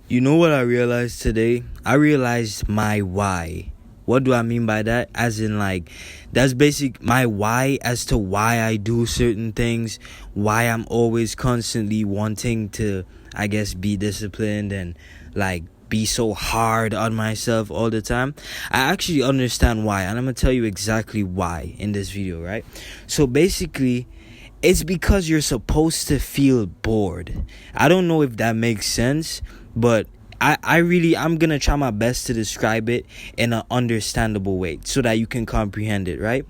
You know what I realized today? I realized my why. What do I mean by that? As in, like, that's basic my why as to why I do certain things, why I'm always constantly wanting to, I guess, be disciplined and, like, be so hard on myself all the time. I actually understand why, and I'm gonna tell you exactly why in this video, right? So basically, it's because you're supposed to feel bored. I don't know if that makes sense, but I'm gonna try my best to describe it in an understandable way so that you can comprehend it, right?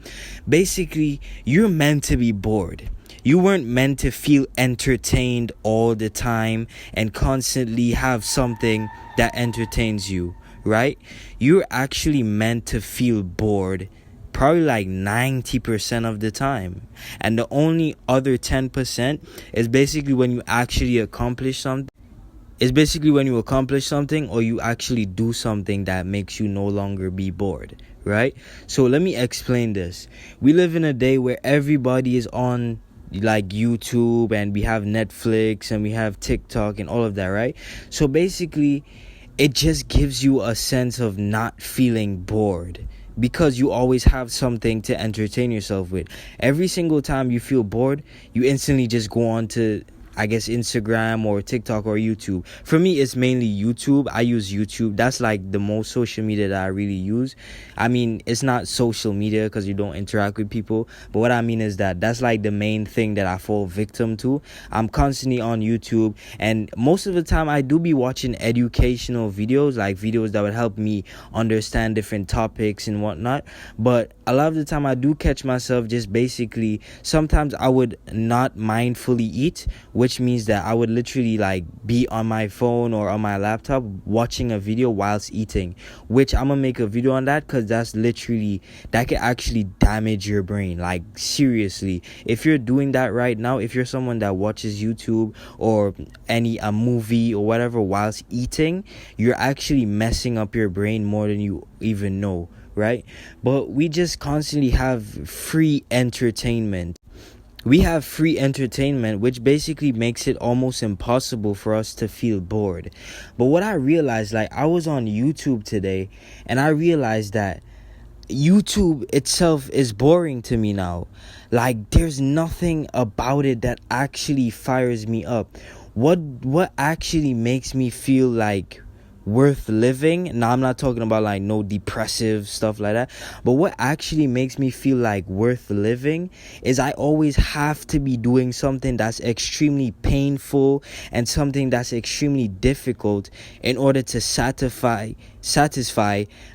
Basically, you're meant to be bored. You weren't meant to feel entertained all the time and constantly have something that entertains you, right? You're actually meant to feel bored probably like 90% of the time. And the only other 10% is basically when you actually accomplish something. It's basically when you accomplish something or you actually do something that makes you no longer be bored, right? So let me explain this. We live in a day where everybody is on like YouTube, and we have Netflix and we have TikTok and all of that, right? So basically, it just gives you a sense of not feeling bored because you always have something to entertain yourself with. Every single time you feel bored, you instantly just go on to, I guess, Instagram or TikTok or YouTube. For me, it's mainly YouTube. I use YouTube. That's like the most social media that I really use. I mean, it's not social media because you don't interact with people. But what I mean is that that's like the main thing that I fall victim to. I'm constantly on YouTube. And most of the time, I do be watching educational videos, like videos that would help me understand different topics and whatnot. But a lot of the time, I do catch myself just basically, sometimes I would not mindfully eat, which means that I would literally like be on my phone or on my laptop watching a video whilst eating, which I'm gonna make a video on that because that could actually damage your brain. Like, seriously, if you're doing that right now, if you're someone that watches YouTube or a movie or whatever whilst eating, you're actually messing up your brain more than you even know, right? But we just constantly have free entertainment. Which basically makes it almost impossible for us to feel bored. But what I realized, like, I was on YouTube today and I realized that YouTube itself is boring to me now. Like, there's nothing about it that actually fires me up. What actually makes me feel like worth living? Now, I'm not talking about like no depressive stuff like that, but what actually makes me feel like worth living is I always have to be doing something that's extremely painful and something that's extremely difficult in order to satisfy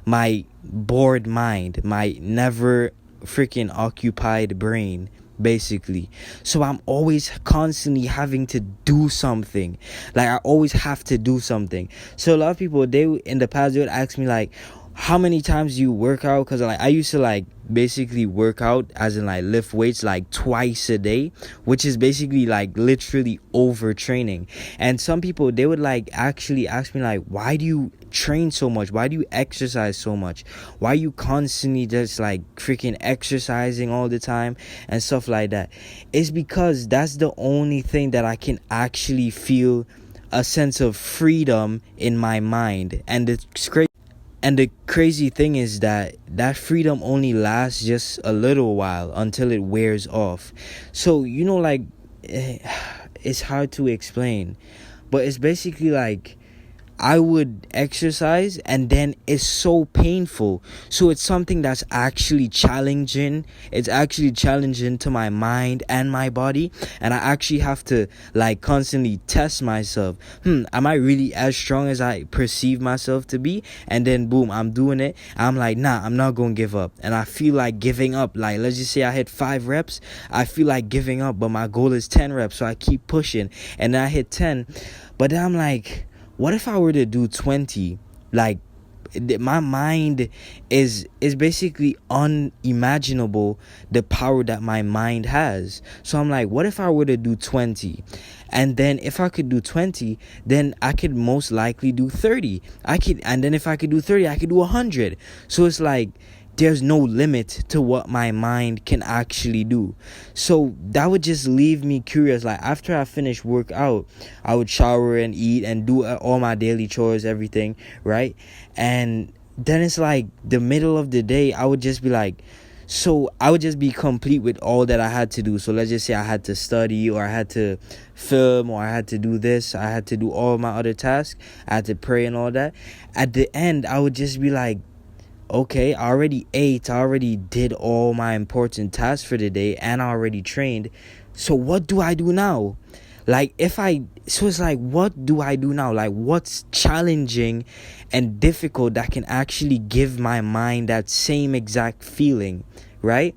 my bored mind, my never freaking occupied brain, basically. So I'm always constantly having to do something. Like, I always have to do something. So a lot of people, they in the past, they would ask me like, how many times do you work out? Because like I used to like basically work out, as in like lift weights like twice a day, which is basically like literally overtraining. And some people, they would like actually ask me like, why do you train so much? Why do you exercise so much? Why are you constantly just like freaking exercising all the time and stuff like that? It's because that's the only thing that I can actually feel a sense of freedom in my mind. And the crazy thing is that freedom only lasts just a little while until it wears off. So, like, it's hard to explain, but it's basically like I would exercise and then it's so painful. So it's something that's actually challenging. It's actually challenging to my mind and my body. And I actually have to like constantly test myself. Am I really as strong as I perceive myself to be? And then boom, I'm doing it. I'm like, nah, I'm not going to give up. And I feel like giving up. Like, let's just say I hit 5 reps. I feel like giving up, but my goal is 10 reps. So I keep pushing and then I hit 10. But then I'm like, what if I were to do 20? Like, my mind is basically unimaginable, the power that my mind has. So I'm like, what if I were to do 20? And then if I could do 20, then I could most likely do 30. And then if I could do 30, I could do 100. So it's like, there's no limit to what my mind can actually do. So that would just leave me curious. Like after I finish work out, I would shower and eat and do all my daily chores, everything, right? And then it's like the middle of the day, I would just be like, so I would just be complete with all that I had to do. So let's just say I had to study, or I had to film, or I had to do this, I had to do all my other tasks, I had to pray and all that. At the end, I would just be like, okay, I already ate, I already did all my important tasks for the day, and I already trained. So what do I do now? So it's like, what do I do now? Like, what's challenging and difficult that can actually give my mind that same exact feeling, right?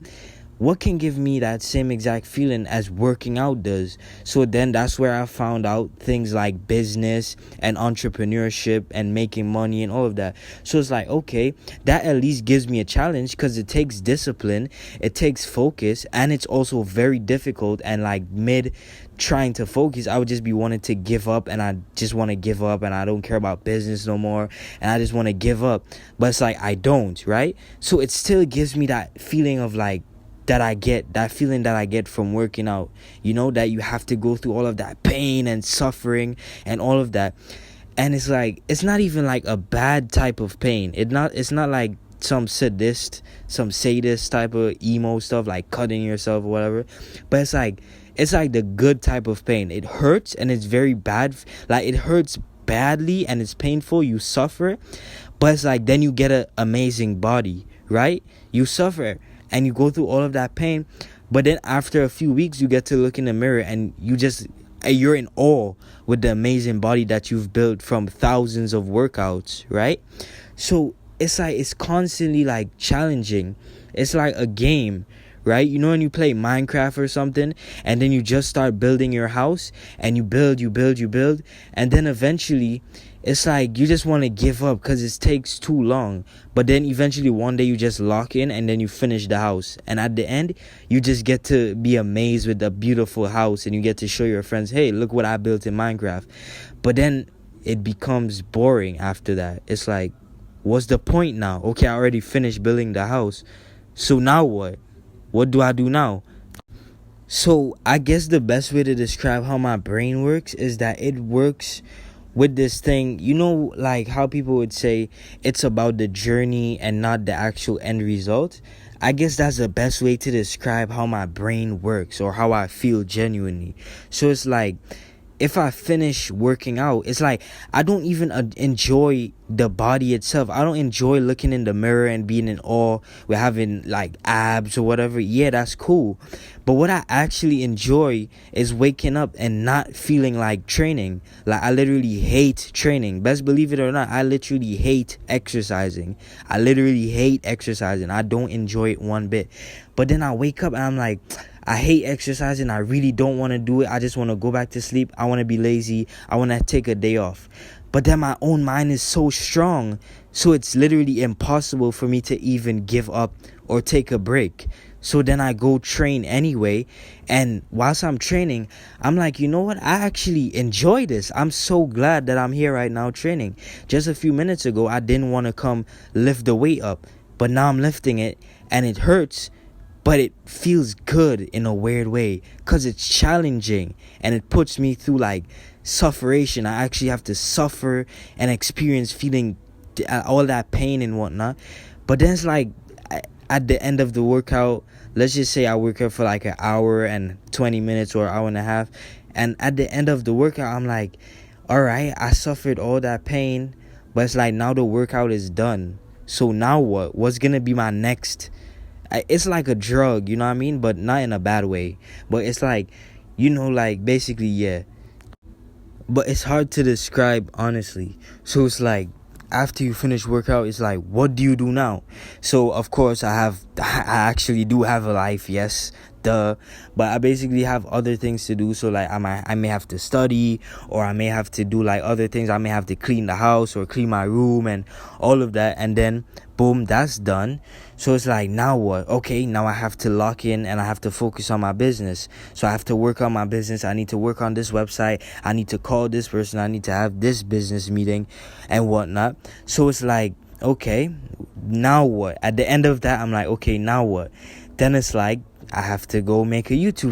What can give me that same exact feeling as working out does? So then that's where I found out things like business and entrepreneurship and making money and all of that. So it's like, okay, that at least gives me a challenge, because it takes discipline, it takes focus, and it's also very difficult. And like mid trying to focus, I would just be wanting to give up, and I just want to give up, and I don't care about business no more, and I just want to give up. But it's like I don't, right? So it still gives me that feeling of like, that feeling that I get from working out, that you have to go through all of that pain and suffering and all of that. And it's like, it's not even like a bad type of pain. It's not like some sadist type of emo stuff, like cutting yourself or whatever. But it's like the good type of pain. It hurts and it's very bad. Like it hurts badly and it's painful. You suffer, but it's like then you get an amazing body, right? You suffer and you go through all of that pain, but then after a few weeks you get to look in the mirror and you're in awe with the amazing body that you've built from thousands of workouts, right? So it's like, it's constantly like challenging. It's like a game, right? When you play Minecraft or something, and then you just start building your house, and you build, and then eventually it's like you just want to give up because it takes too long. But then eventually one day you just lock in and then you finish the house. And at the end, you just get to be amazed with the beautiful house, and you get to show your friends, hey, look what I built in Minecraft. But then it becomes boring after that. It's like, what's the point now? Okay, I already finished building the house. So now what? What do I do now? So I guess the best way to describe how my brain works is that it works with this thing, like how people would say it's about the journey and not the actual end result. I guess that's the best way to describe how my brain works, or how I feel genuinely. So it's like, if I finish working out, it's like I don't even enjoy the body itself. I don't enjoy looking in the mirror and being in awe with having like abs or whatever. Yeah, that's cool. But what I actually enjoy is waking up and not feeling like training. Like I literally hate training. Best believe it or not, I literally hate exercising. I don't enjoy it one bit. But then I wake up and I'm like, I hate exercising. I really don't want to do it. I just want to go back to sleep. I want to be lazy. I want to take a day off. But then my own mind is so strong. So it's literally impossible for me to even give up or take a break. So then I go train anyway. And whilst I'm training, I'm like, you know what? I actually enjoy this. I'm so glad that I'm here right now training. Just a few minutes ago, I didn't want to come lift the weight up. But now I'm lifting it and it hurts. But it feels good in a weird way because it's challenging and it puts me through like sufferation. I actually have to suffer and experience feeling all that pain and whatnot. But then it's like at the end of the workout, let's just say I work out for like an hour and 20 minutes or an hour and a half. And at the end of the workout, I'm like, all right, I suffered all that pain. But it's like now the workout is done. So now what? What's going to be my next? It's like a drug, you know what I mean? But not in a bad way. But it's like, like basically, yeah. But it's hard to describe, honestly. So it's like, after you finish workout, it's like, what do you do now? So, of course, I actually do have a life, yes. But I basically have other things to do. So like I may have to study, or I may have to do like other things. I may have to clean the house or clean my room and all of that, and then boom, that's done. So it's like, now what? Okay, now I have to lock in and I have to focus on my business. So I have to work on my business. I need to work on this website. I need to call this person. I need to have this business meeting and whatnot. So it's like, okay, now what? At the end of that, I'm like, okay, now what? Then it's like, I have to go make a YouTube.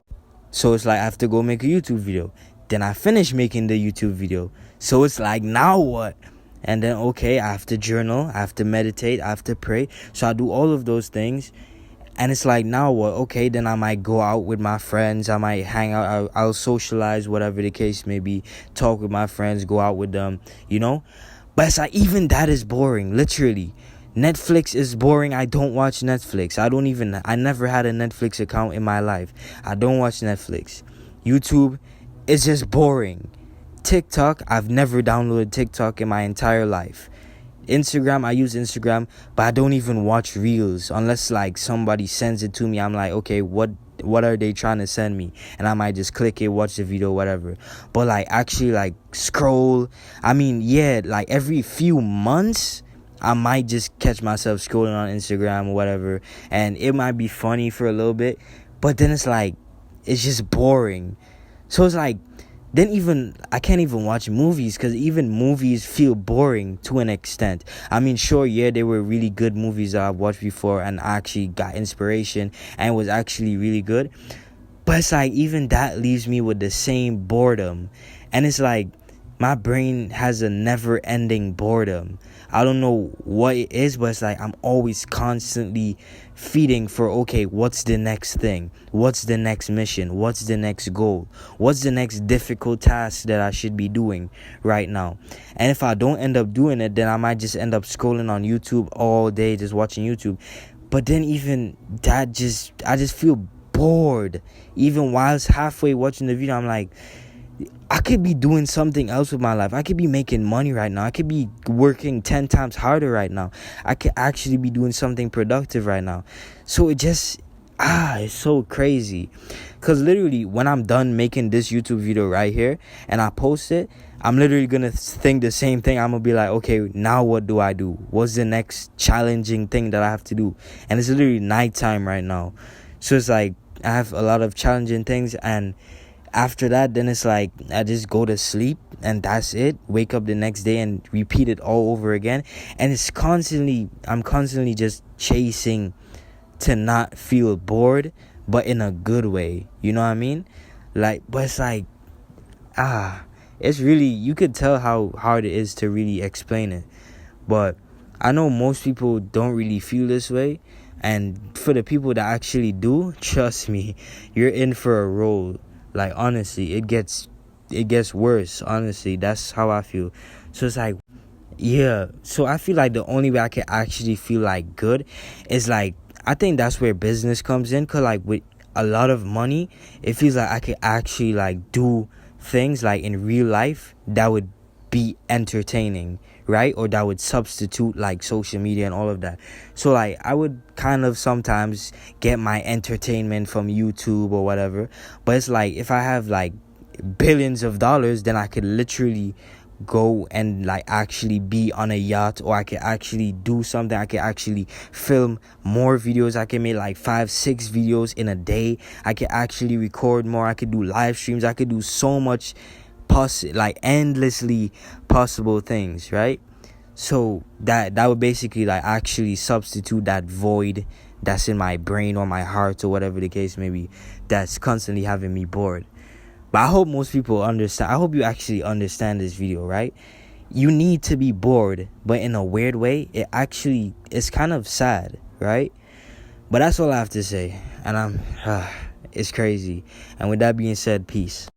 So it's like, I have to go make a YouTube video. Then I finish making the YouTube video. So it's like, now what? And then, okay, I have to journal, I have to meditate, I have to pray. So I do all of those things. And it's like, now what? Okay, then I might go out with my friends. I might hang out. I'll socialize, whatever the case may be. Talk with my friends, go out with them, you know? But it's like, even that is boring, literally. Netflix is boring. I don't watch Netflix. I never had a Netflix account in my life. I don't watch Netflix. YouTube is just boring. TikTok, I've never downloaded TikTok in my entire life. Instagram, I use Instagram, but I don't even watch reels unless like somebody sends it to me. I'm like, okay, what are they trying to send me? And I might just click it, watch the video, whatever. But like actually like scroll, I mean, yeah, like every few months I might just catch myself scrolling on Instagram or whatever, and it might be funny for a little bit, but then it's like, it's just boring. So it's like, then even I can't even watch movies because even movies feel boring to an extent. I mean, sure, yeah, they were really good movies that I've watched before and I actually got inspiration and was actually really good. But it's like, even that leaves me with the same boredom. And it's like, my brain has a never-ending boredom. I don't know what it is, but it's like I'm always constantly feeding for, okay, what's the next thing? What's the next mission? What's the next goal? What's the next difficult task that I should be doing right now? And if I don't end up doing it, then I might just end up scrolling on YouTube all day, just watching YouTube. But then even that I just feel bored. Even whilst halfway watching the video, I'm like, I could be doing something else with my life. I could be making money right now. I could be working 10 times harder right now. I could actually be doing something productive right now. So it just, it's so crazy. Because literally, when I'm done making this YouTube video right here and I post it, I'm literally going to think the same thing. I'm going to be like, okay, now what do I do? What's the next challenging thing that I have to do? And it's literally nighttime right now. So it's like, I have a lot of challenging things, and after that, then it's like I just go to sleep and that's it. Wake up the next day and repeat it all over again. And I'm constantly just chasing to not feel bored, but in a good way. You know what I mean? Like, but it's like, it's really, you could tell how hard it is to really explain it. But I know most people don't really feel this way. And for the people that actually do, trust me, you're in for a roll. Like, honestly, it gets worse. Honestly, that's how I feel. So it's like, yeah. So I feel like the only way I can actually feel like good is like, I think that's where business comes in. Cause like with a lot of money, it feels like I could actually like do things like in real life that would be entertaining, right? Or that would substitute like social media and all of that. So like I would kind of sometimes get my entertainment from YouTube or whatever, but it's like if I have like billions of dollars, then I could literally go and like actually be on a yacht, or I could actually do something. I could actually film more videos. I can make like 5-6 videos in a day. I could actually record more. I could do live streams. I could do so much like endlessly possible things, right? So that would basically like actually substitute that void that's in my brain or my heart or whatever the case may be, that's constantly having me bored. But I hope most people understand. I hope you actually understand this video, right? You need to be bored, but in a weird way, it's kind of sad, right? But that's all I have to say. And it's crazy. And with that being said, peace.